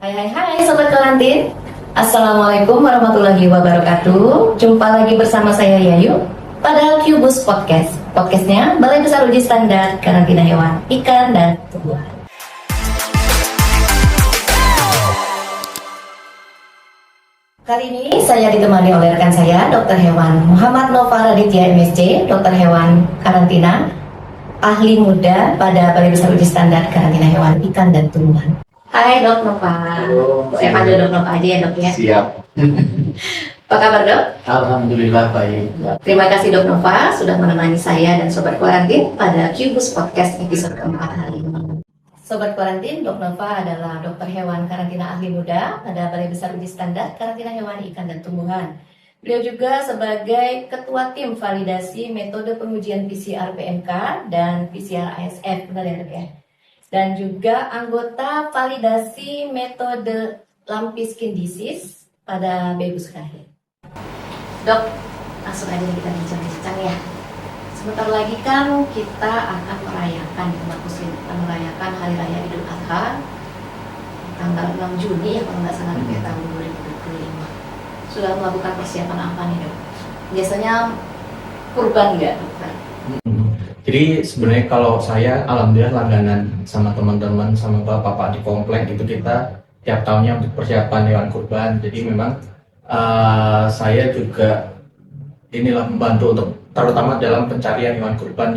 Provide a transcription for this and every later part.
Hai Sobat Karantin. Assalamualaikum warahmatullahi wabarakatuh. Jumpa lagi bersama saya Yayu pada Cubus Podcast. Podcastnya Balai Besar Uji Standar Karantina Hewan, Ikan, dan Tumbuhan. Kali ini saya ditemani oleh rekan saya, Dr. Hewan Muhammad Nova Raditya MSc, Dr. Hewan Karantina, ahli muda pada Balai Besar Uji Standar Karantina Hewan, Ikan, dan Tumbuhan. Hai Dok Nova. Saya panggil Dok Nova aja ya Dok ya. Siap. Apa kabar Dok? Alhamdulillah baik. Terima kasih Dok Nova sudah menemani saya dan Sobat Karantin pada Cubus Podcast episode keempat hari ini. Sobat Karantin, Dok Nova adalah dokter hewan karantina ahli muda pada Balai Besar Uji Standar Karantina Hewan, Ikan, dan Tumbuhan. Beliau juga sebagai Ketua Tim Validasi Metode Pengujian PCR PMK dan PCR ASF, benar ya Dok ya? Dan juga anggota validasi metode Lumpy Skin Disease pada Bagus Kahir. Dok, langsung aja kita bincang-bincang ya. Sebentar lagi kan kita akan merayakan umat muslim, akan merayakan Hari Raya Idul Adha tanggal 6 Juni ya kalau nggak salah ya, tahun 2025. Sudah melakukan persiapan apa nih Dok? Biasanya kurban nggak dokter? Jadi sebenarnya kalau saya alhamdulillah langganan sama teman-teman sama bapak-bapak di komplek itu kita tiap tahunnya untuk persiapan hewan kurban. Jadi memang saya juga inilah membantu untuk terutama dalam pencarian hewan kurban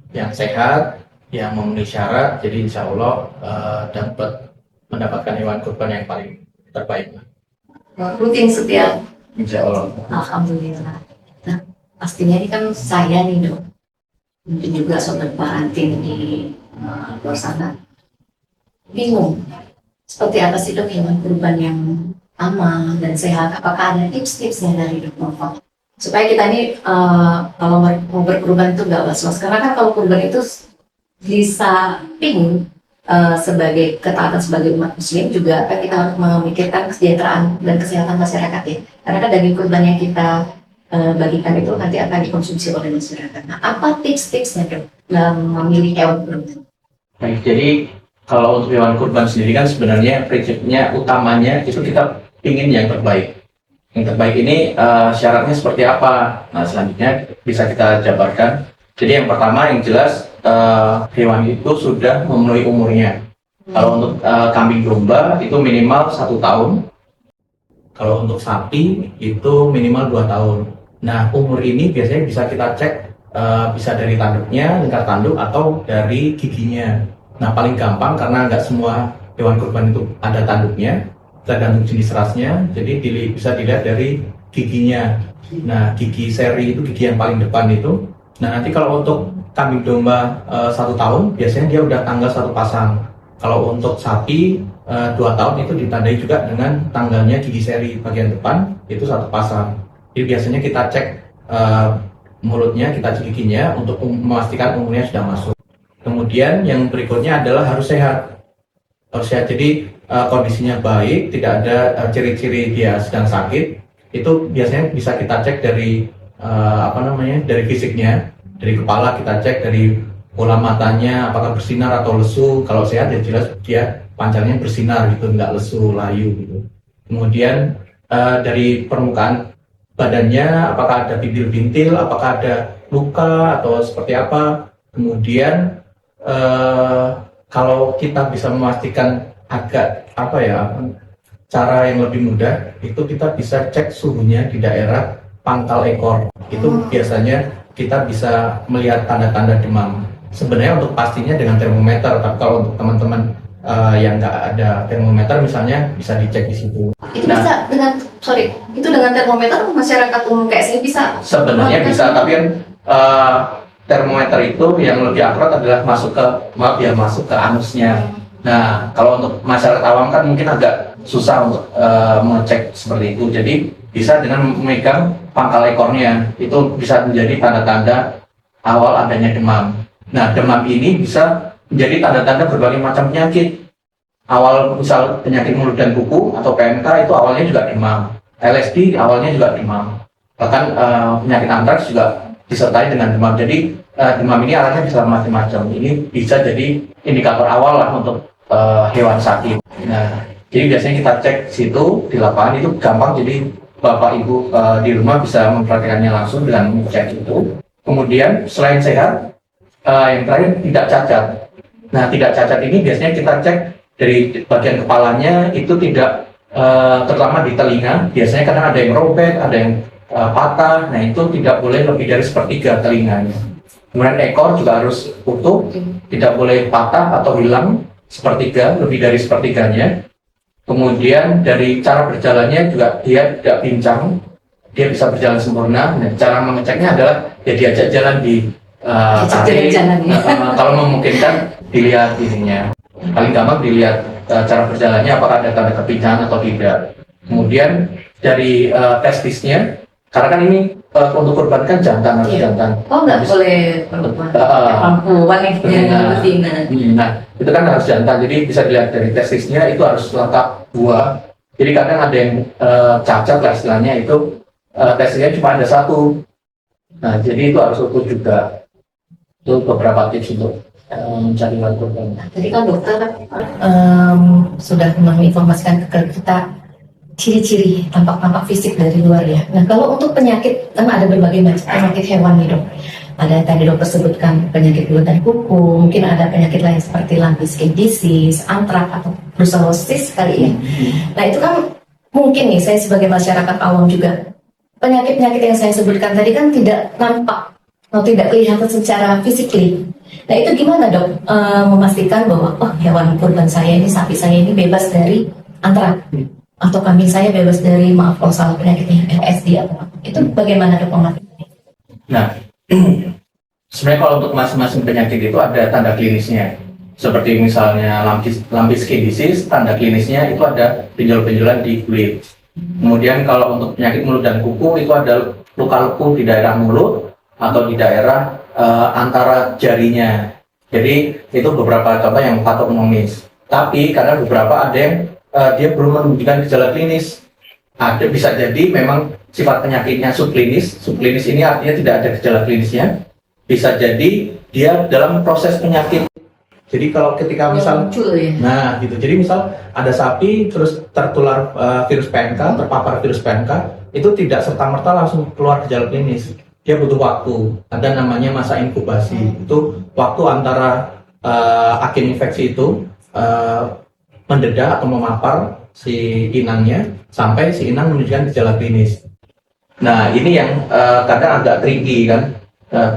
yang sehat, yang memenuhi syarat. Jadi insya Allah dapat mendapatkan hewan kurban yang paling terbaik. Rutin setiap? Insya Allah. Alhamdulillah. Nah, pastinya ini kan saya nih Dok, mungkin juga Sobat Karantin di luar sana bingung seperti apa sih Dok hewan kurban yang aman dan sehat. Apakah ada tips-tipsnya dari Dok Nova supaya kita ini kalau mau berkurban itu nggak was-was, karena kan kalau kurban itu bisa bingung sebagai ketaatan sebagai umat muslim juga kan kita harus memikirkan kesejahteraan dan kesehatan masyarakat ya, karena kan daging kurban yang kita bagikan itu nanti akan dikonsumsi oleh masyarakat. Nah, apa tips-tipsnya Dok dalam memilih hewan kurban? Baik, jadi kalau untuk hewan kurban sendiri kan sebenarnya prinsipnya utamanya itu kita ingin yang terbaik. Yang terbaik ini syaratnya seperti apa? Nah, selanjutnya bisa kita jabarkan. Jadi yang pertama yang jelas hewan itu sudah memenuhi umurnya. Kalau untuk kambing domba itu minimal 1 tahun. Kalau untuk sapi itu minimal 2 tahun. Nah, umur ini biasanya bisa kita cek bisa dari tanduknya, lingkar tanduk, atau dari giginya. Nah, paling gampang karena nggak semua hewan kurban itu ada tanduknya, tergantung jenis rasnya, jadi bisa dilihat dari giginya. Nah, gigi seri itu gigi yang paling depan itu. Nah, nanti kalau untuk kambing domba 1 tahun, biasanya dia udah tanggal 1 pasang. Kalau untuk sapi 2 tahun itu ditandai juga dengan tanggalnya gigi seri bagian depan itu 1 pasang. Jadi biasanya kita cek mulutnya, kita cek giginya untuk memastikan umurnya sudah masuk. Kemudian yang berikutnya adalah harus sehat. Harus sehat, jadi kondisinya baik, tidak ada ciri-ciri dia sedang sakit. Itu biasanya bisa kita cek dari dari fisiknya, dari kepala kita cek, dari bola matanya apakah bersinar atau lesu. Kalau sehat ya jelas dia pancarnya bersinar gitu, nggak lesu, layu gitu. Kemudian dari permukaan badannya apakah ada bintil-bintil, apakah ada luka atau seperti apa. Kemudian kalau kita bisa memastikan agak cara yang lebih mudah itu kita bisa cek suhunya di daerah pangkal ekor. Itu biasanya kita bisa melihat tanda-tanda demam. Sebenarnya untuk pastinya dengan termometer, tapi kalau untuk teman-teman yang nggak ada termometer misalnya bisa dicek di situ. Itu bisa dengan termometer masyarakat umum kayak saya bisa? Sebenarnya bisa, tapi kan termometer itu yang lebih akurat adalah masuk ke anusnya. Nah, kalau untuk masyarakat awam kan mungkin agak susah untuk mengecek seperti itu. Jadi bisa dengan memegang pangkal ekornya, itu bisa menjadi tanda-tanda awal adanya demam. Nah, demam ini bisa menjadi tanda-tanda berbagai macam penyakit. Awal misal penyakit mulut dan kuku atau PMK itu awalnya juga demam. LSD awalnya juga demam. Bahkan penyakit antraks juga disertai dengan demam. Jadi demam ini arahnya bisa macam-macam. Ini bisa jadi indikator awal lah untuk hewan sakit. Nah, Jadi biasanya kita cek situ di lapangan, itu gampang, jadi Bapak Ibu di rumah bisa memperhatikannya langsung dengan cek itu. Kemudian selain sehat, yang terakhir tidak cacat. Nah, tidak cacat ini biasanya kita cek dari bagian kepalanya itu tidak, terutama di telinga, biasanya kadang ada yang robek, ada yang patah. Nah, itu tidak boleh lebih dari sepertiga telinganya. Kemudian ekor juga harus utuh, tidak boleh patah atau hilang sepertiga, lebih dari sepertiganya. Kemudian dari cara berjalannya juga dia tidak pincang, dia bisa berjalan sempurna. Nah, cara mengeceknya adalah ya diajak jalan di tarik. Kalau memungkinkan dilihat ininya. Paling gampang dilihat cara berjalannya apakah ada tanda kepincangan atau tidak. Kemudian dari testisnya, karena kan ini untuk kurban kan jantan, harus jantan. Oh, nggak boleh perempuan. Perempuan yang betina. Nah, itu kan harus jantan. Jadi bisa dilihat dari testisnya itu harus lengkap buah. Jadi kadang ada yang cacat lah istilahnya, itu testisnya cuma ada satu. Nah, jadi itu harus utuh juga. Itu beberapa tips untuk mencari hewan kurban. Tadi kan dokter sudah menginformasikan ke kita ciri-ciri tampak-tampak fisik dari luar ya. Nah, kalau untuk penyakit, kan ada berbagai macam penyakit hewan nih dok. Ada tadi dokter sebutkan penyakit mulut dan kuku, mungkin ada penyakit lain seperti lumpy skin disease, antrak atau brucellosis kali ini. Nah, itu kan mungkin nih saya sebagai masyarakat awam juga, penyakit-penyakit yang saya sebutkan tadi kan tidak nampak atau tidak kelihatan secara fisikly. Nah, itu gimana dok memastikan bahwa hewan kurban saya ini, sapi saya ini bebas dari antrak? Atau kambing saya bebas dari, maaf kalau salah penyakitnya, LSD atau apa. Itu bagaimana dok memastikannya? Nah, sebenarnya kalau untuk masing-masing penyakit itu ada tanda klinisnya. Seperti misalnya lumpy skin disease, tanda klinisnya itu ada benjol-benjolan di kulit. Kemudian kalau untuk penyakit mulut dan kuku itu ada luka lepuh di daerah mulut atau di daerah antara jarinya. Jadi itu beberapa contoh yang patognomis. Tapi karena beberapa ada yang dia belum menunjukkan gejala klinis. Ada bisa jadi memang sifat penyakitnya subklinis. Subklinis ini artinya tidak ada gejala klinisnya. Bisa jadi dia dalam proses penyakit. Jadi kalau ketika misal, nah gitu. Jadi misal ada sapi terus tertular virus PMK, terpapar virus PMK, itu tidak serta-merta langsung keluar gejala klinis. Dia butuh waktu. Ada namanya masa inkubasi. Itu waktu antara agen infeksi itu mendedah atau memapar si inangnya sampai si inang menunjukkan gejala klinis. Nah, ini yang kadang agak tricky kan.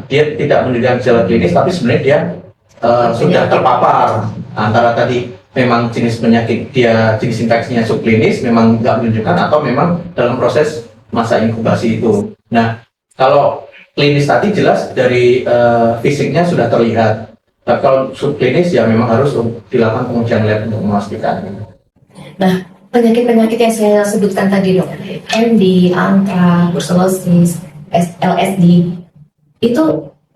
Dia tidak menunjukkan gejala klinis, tapi sebenarnya dia sudah terpapar. Antara tadi memang jenis penyakit dia, jenis infeksinya subklinis, memang nggak menunjukkan, atau memang dalam proses masa inkubasi itu. Nah, kalau klinis tadi jelas dari fisiknya sudah terlihat. Tapi kalau subklinis ya memang harus dilakukan pengujian lab untuk memastikan. Nah, penyakit-penyakit yang saya sebutkan tadi dok, MD, antrak, brucellosis, LSD, itu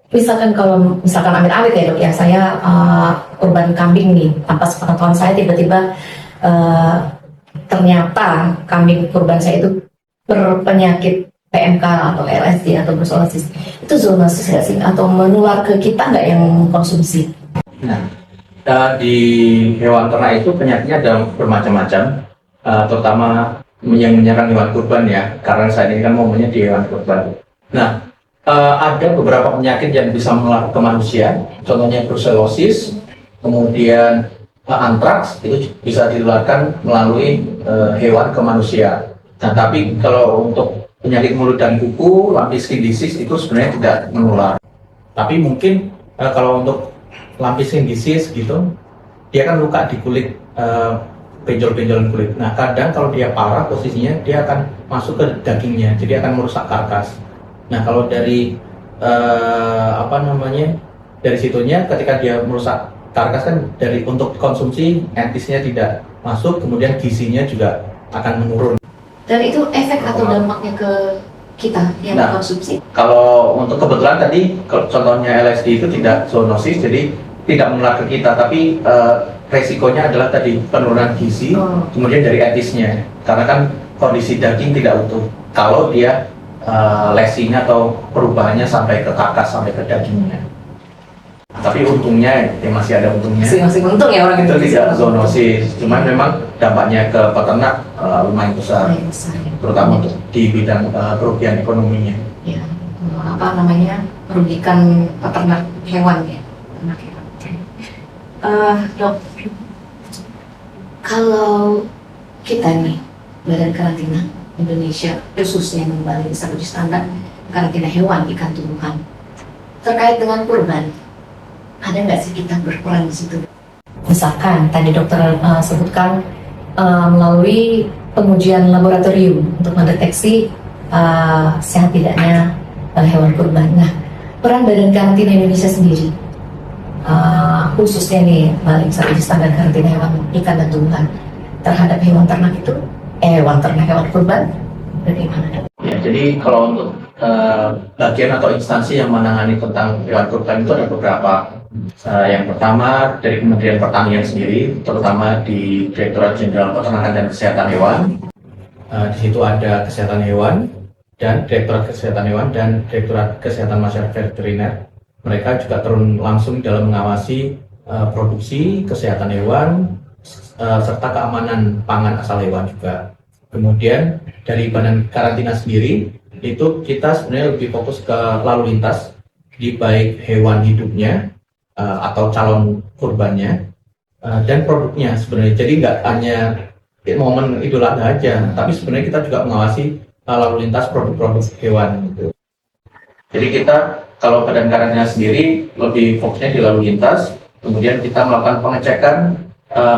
misalkan kalau misalkan amit-amit ya dok ya, saya kurban kambing nih, tanpa sepengetahuan saya tiba-tiba ternyata kambing kurban saya itu berpenyakit PMK atau LSD atau brucellosis, itu zoonosis nggak sih? Atau menular ke kita nggak yang konsumsi? Nah, di hewan ternak itu penyakitnya ada bermacam-macam, terutama yang menyerang hewan kurban ya, karena saat ini kan momennya di hewan kurban. Nah, ada beberapa penyakit yang bisa menular ke manusia, contohnya brucellosis, kemudian antraks, itu bisa ditularkan melalui hewan ke manusia. Nah, tapi kalau untuk penyakit mulut dan kuku, lumpy skin disease itu sebenarnya tidak menular. Tapi mungkin kalau untuk lumpy skin disease gitu, dia kan luka di kulit, benjol-benjolan kulit. Nah, kadang kalau dia parah posisinya, dia akan masuk ke dagingnya, jadi akan merusak karkas. Nah, kalau dari dari situnya, ketika dia merusak karkas kan dari untuk konsumsi entisnya tidak masuk, kemudian gizinya juga akan menurun. Dan itu efek atau dampaknya ke kita yang mengkonsumsi? Kalau untuk kebetulan tadi, contohnya LSD itu tidak zoonosis, jadi tidak menular ke kita, tapi resikonya adalah tadi penurunan gizi, kemudian dari etisnya, karena kan kondisi daging tidak utuh. Kalau dia lesinya atau perubahannya sampai ke karkas, sampai ke dagingnya. Tapi untungnya ya masih ada untungnya. Masih untung ya orang Itu Indonesia. tidak zoonosis, cuman memang dampaknya ke peternak lumayan besar, Lumayan besar, ya. terutama untuk di bidang kerugian ekonominya. Ya, apa namanya, merugikan peternak hewan ya. Peternak hewan. Dok, kalau kita nih Badan Karantina Indonesia khususnya yang Balai Besar Uji Standar karantina hewan ikan tumbuhan terkait dengan kurban, ada nggak sih kita berperan di situ? Misalkan tadi dokter sebutkan melalui pengujian laboratorium untuk mendeteksi sehat tidaknya hewan kurban. Nah, peran Badan Karantina Indonesia sendiri, khususnya nih Balai Besar Uji Standar karantina hewan ikan dan tumbuhan terhadap hewan ternak itu, hewan kurban, bagaimana dok? Ya, jadi kalau untuk bagian atau instansi yang menangani tentang hewan kurban itu ada beberapa. Yang pertama dari Kementerian Pertanian sendiri, terutama di Direktorat Jenderal Peternakan dan Kesehatan Hewan. Di situ ada Kesehatan Hewan dan Direktorat Kesehatan Hewan dan Direktorat Kesehatan Masyarakat Veteriner. Mereka juga turun langsung dalam mengawasi produksi, kesehatan hewan, serta keamanan pangan asal hewan juga. Kemudian dari Badan Karantina sendiri, itu kita sebenarnya lebih fokus ke lalu lintas di baik hewan hidupnya atau calon kurbannya dan produknya sebenarnya. Jadi nggak hanya momen Idul Adha aja, tapi sebenarnya kita juga mengawasi lalu lintas produk-produk hewan gitu. Jadi kita kalau Badan Karantina sendiri lebih fokusnya di lalu lintas, kemudian kita melakukan pengecekan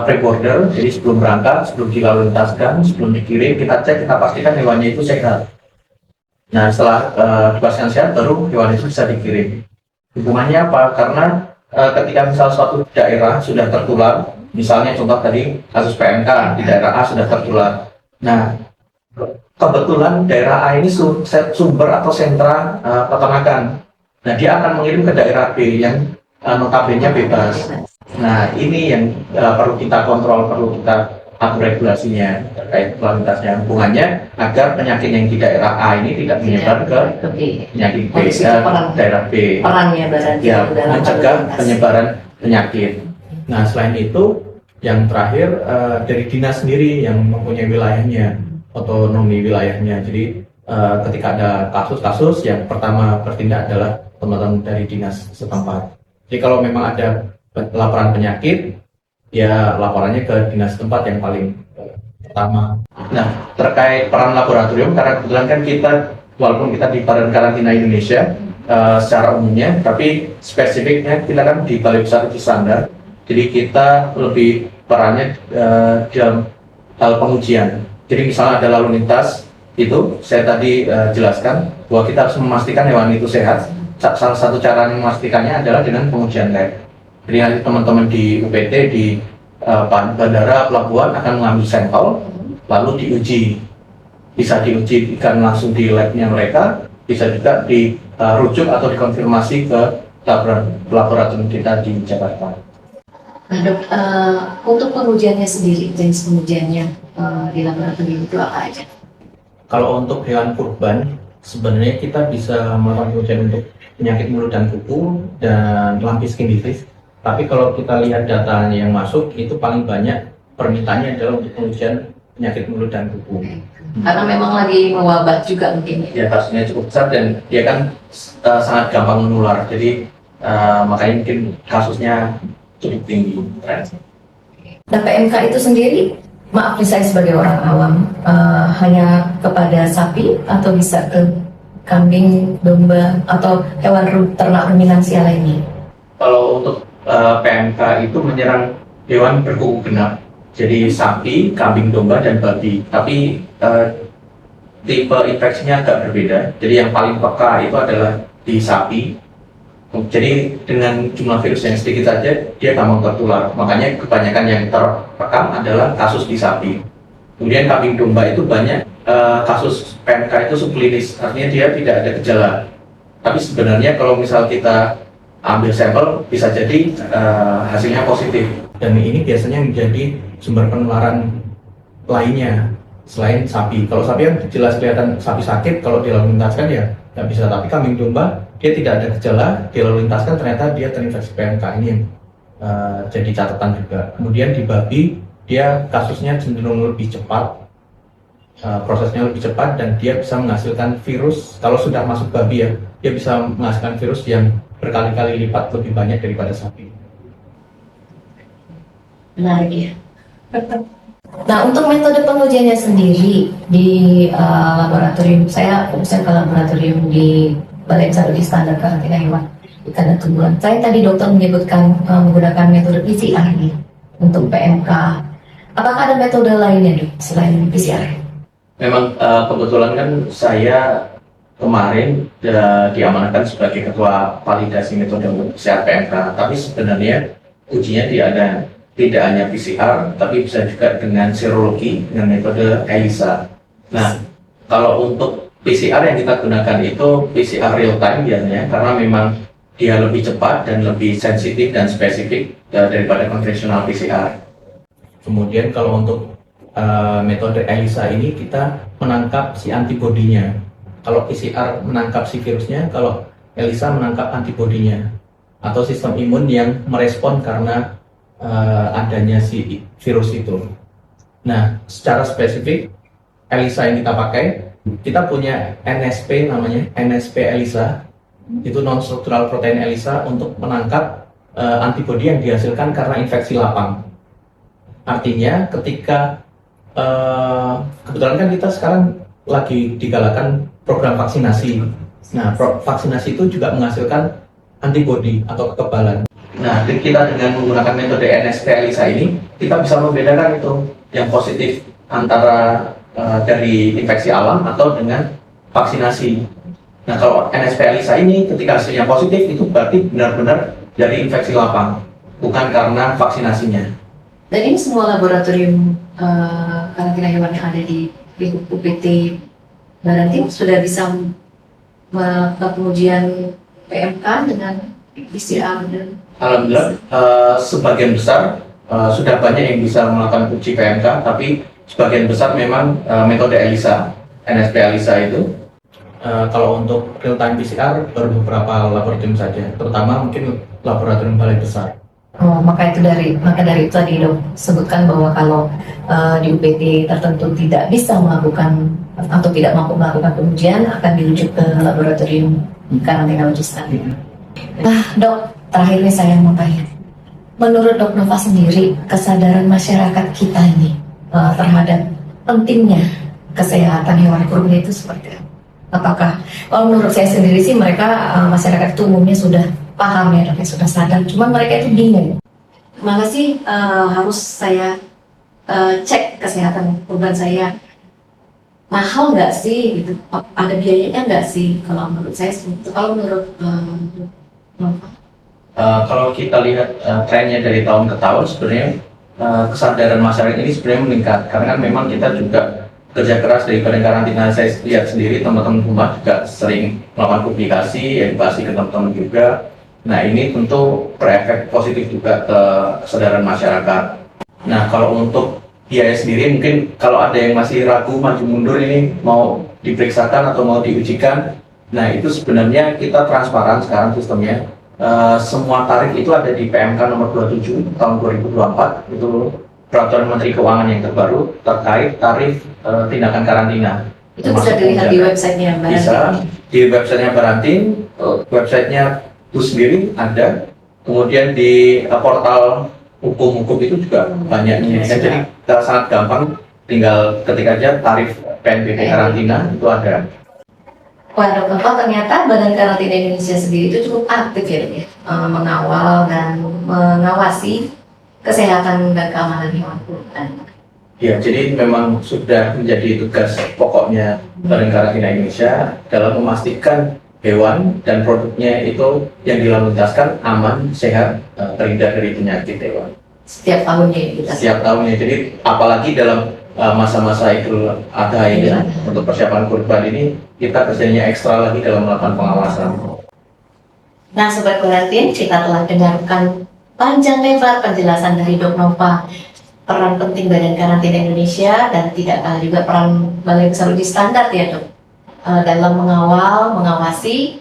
pre-border, jadi sebelum berangkat, sebelum dilalu-lintaskan, sebelum dikirim, kita cek, kita pastikan hewannya itu sehat. Nah, setelah dipastikan sehat, baru hewan itu bisa dikirim. Hubungannya apa? Karena ketika misal suatu daerah sudah tertular, misalnya contoh tadi kasus PMK di daerah A sudah tertular. Nah, kebetulan daerah A ini sumber atau sentra peternakan. Nah, dia akan mengirim ke daerah B yang notabene bebas. Nah, ini yang perlu kita kontrol, perlu kita atur regulasinya terkait kualitasnya, hubungannya agar penyakit yang di daerah A ini tidak menyebar ke penyakit B, daerah B. Perannya berarti ya, dalam mencegah penyebaran penyakit. Nah, selain itu, yang terakhir dari dinas sendiri yang mempunyai wilayahnya, otonomi wilayahnya. Jadi ketika ada kasus-kasus, yang pertama bertindak adalah teman-teman dari dinas setempat. Jadi kalau memang ada laporan penyakit, ya laporannya ke dinas tempat yang paling pertama. Nah, terkait peran laboratorium, karena kebetulan kan kita, walaupun kita di Badan Karantina Indonesia secara umumnya, tapi spesifiknya kita kan di Balai Besar Uji Standar, jadi kita lebih perannya dalam hal pengujian. Jadi misalnya ada lalu lintas, itu saya tadi jelaskan bahwa kita harus memastikan hewan itu sehat. Salah satu cara memastikannya adalah dengan pengujian lab. Jadi nanti teman-teman di UPT, di bandara, pelabuhan akan mengambil sampel, lalu diuji. Bisa diuji langsung di labnya mereka, bisa juga dirujuk atau dikonfirmasi ke laboratorium kita di Jakarta. Nah dok, untuk pengujiannya sendiri, jenis pengujiannya di laboratorium itu apa aja? Kalau untuk hewan kurban, sebenarnya kita bisa melakukan pengujian untuk penyakit mulut dan kuku dan lumpy skin disease. Tapi kalau kita lihat datanya yang masuk, itu paling banyak permintaannya adalah untuk pengujian penyakit mulut dan kuku. Karena memang lagi mewabah juga mungkin. Ya, kasusnya cukup besar dan dia kan sangat gampang menular. Jadi makanya mungkin kasusnya cukup tinggi. Nah, PMK itu sendiri, maaf nih saya sebagai orang awam, hanya kepada sapi atau bisa ke kambing, domba, atau hewan ternak ruminansia lainnya? Kalau untuk PMK itu menyerang hewan berkuku genap, jadi sapi, kambing, domba, dan babi. Tapi tipe infeksinya agak berbeda. Jadi yang paling peka itu adalah di sapi. Jadi dengan jumlah virus yang sedikit saja, dia gampang tertular. Makanya kebanyakan yang terekam adalah kasus di sapi. Kemudian kambing domba itu banyak kasus PMK itu subklinis, artinya dia tidak ada gejala. Tapi sebenarnya kalau misal kita ambil sampel, bisa jadi hasilnya positif. Dan ini biasanya menjadi sumber penularan lainnya selain sapi. Kalau sapi kan jelas kelihatan sapi sakit, kalau dilalu lintaskan ya nggak bisa. Tapi kambing domba dia tidak ada gejala, dia lalu lintaskan ternyata dia terinfeksi PMK, ini yang jadi catatan juga. Kemudian di babi dia kasusnya cenderung lebih cepat, prosesnya lebih cepat, dan dia bisa menghasilkan virus. Kalau sudah masuk babi ya, dia bisa menghasilkan virus yang berkali-kali lipat lebih banyak daripada sapi. Menarik ya. Nah, untuk metode pengujiannya sendiri di laboratorium, saya fokusnya ke laboratorium di Balai Besar Uji Standar Karantina Hewan Ikan dan Tumbuhan. Saya tadi dokter menyebutkan menggunakan metode PCR ini untuk PMK. Apakah ada metode lainnya, Dok, selain PCR? Memang kebetulan kan saya kemarin diamanahkan sebagai ketua validasi metode PCR PMK, tapi sebenarnya ujinya tidak hanya PCR, tapi bisa juga dengan serologi dengan metode ELISA. Nah, kalau untuk PCR yang kita gunakan itu PCR real time biasanya, karena memang dia lebih cepat dan lebih sensitif dan spesifik daripada konvensional PCR. Kemudian kalau untuk metode ELISA ini kita menangkap si antibodinya. Kalau PCR menangkap si virusnya, kalau ELISA menangkap antibodinya atau sistem imun yang merespon karena adanya si virus itu. Nah, secara spesifik ELISA yang kita pakai, kita punya NSP namanya, NSP ELISA, itu non-structural protein ELISA untuk menangkap antibodi yang dihasilkan karena infeksi lapang. Artinya ketika kebetulan kan kita sekarang lagi digalakan program vaksinasi. Nah, vaksinasi itu juga menghasilkan antibodi atau kekebalan. Nah, kita dengan menggunakan metode NSP ELISA ini, kita bisa membedakan itu yang positif antara dari infeksi alam atau dengan vaksinasi. Nah, kalau NSP ELISA ini ketika hasilnya positif itu berarti benar-benar dari infeksi lapang, bukan karena vaksinasinya. Dan ini semua laboratorium karantina hewan yang ada di UPT Barantim sudah bisa melakukan pengujian PMK dengan PCR dan Alhamdulillah, sebagian besar sudah banyak yang bisa melakukan uji PMK, tapi sebagian besar memang metode ELISA, NSP ELISA itu. Kalau untuk real time PCR baru beberapa laboratorium saja, terutama mungkin laboratorium Balai Besar. Oh, maka dari itu tadi Dok sebutkan bahwa kalau di UPT tertentu tidak bisa melakukan atau tidak mampu melakukan pengujian akan dirujuk ke laboratorium karantina uji standar. Nah, Dok, terakhir nih saya mau tanya, menurut Dok Nova sendiri kesadaran masyarakat kita ini terhadap pentingnya kesehatan hewan kurban itu seperti apa? Apakah, kalau menurut saya sendiri sih mereka masyarakat itu umumnya sudah paham ya, Dok, sudah sadar. Cuman mereka itu bingung. Malah sih harus saya cek kesehatan kurban saya mahal nggak sih? Gitu. Ada biayanya nggak sih? Kalau menurut saya seperti itu. Kalau menurut kalau kita lihat trennya dari tahun ke tahun, sebenarnya kesadaran masyarakat ini sebenarnya meningkat karena memang kita juga kerja keras dari Badan Karantina. Saya lihat sendiri teman-teman rumah juga sering melakukan publikasi, edukasi ke teman-teman juga. Nah, ini tentu berefek positif juga ke kesadaran masyarakat. Nah, kalau untuk biaya sendiri mungkin kalau ada yang masih ragu maju mundur ini mau diperiksakan atau mau diujikan, nah itu sebenarnya kita transparan sekarang sistemnya. Semua tarif itu ada di PMK nomor 27 tahun 2024, itu peraturan Menteri Keuangan yang terbaru terkait tarif tindakan karantina. itu bisa dilihat di websitenya Barantim. Bisa di websitenya Barantim, websitenya itu sendiri ada. Kemudian di portal hukum-hukum itu juga banyaknya. Jadi sangat gampang, tinggal ketik aja tarif PNBP karantina itu ada. Wah, Dok Nova, ternyata Badan Karantina Indonesia sendiri itu cukup aktif ya, Dok, ya? Mengawal dan mengawasi kesehatan dan keamanan hewan kurban. Ya, jadi memang sudah menjadi tugas pokoknya Badan Karantina Indonesia dalam memastikan hewan dan produknya itu yang dilalu lintaskan aman, sehat, terhindar dari penyakit hewan. Setiap tahunnya kita. Setiap tahunnya, jadi apalagi dalam masa-masa Idul Adha ini untuk persiapan kurban ini kita kerjanya ekstra lagi dalam melakukan pengawasan. Nah, Sobat Karantin, kita telah dengarkan panjang lebar penjelasan dari Dok Nova peran penting Badan Karantina Indonesia dan tidak kalah juga peran Balai Besar Uji Standar ya, Dok, dalam mengawal, mengawasi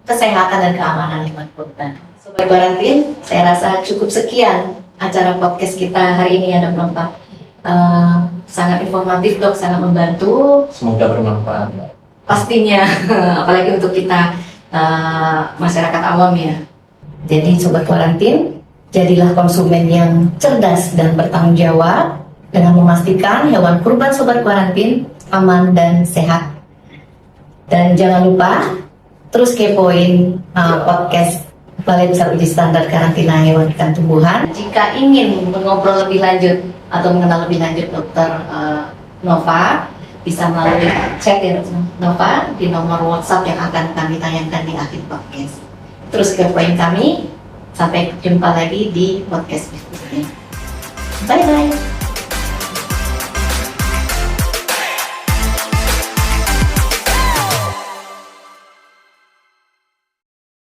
kesehatan dan keamanan hewan kurban. Sobat Karantin, saya rasa cukup sekian acara podcast kita hari ini ya Dok Nova. Sangat informatif Dok, sangat membantu. Semoga bermanfaat. Pastinya, apalagi untuk kita masyarakat awam ya. Jadi Sobat Karantin, jadilah konsumen yang cerdas dan bertanggung jawab dengan memastikan hewan kurban Sobat Karantin aman dan sehat. Dan jangan lupa terus kepoin podcast Balai Besar Uji Standar Karantina Hewan dan Tumbuhan. Jika ingin mengobrol lebih lanjut atau mengenal lebih lanjut Dokter Nova, bisa melalui chat ya Dokter Nova di nomor WhatsApp yang akan kami tayangkan di akhir podcast. Terus kepoin kami. Sampai jumpa lagi di podcast berikutnya. Bye bye.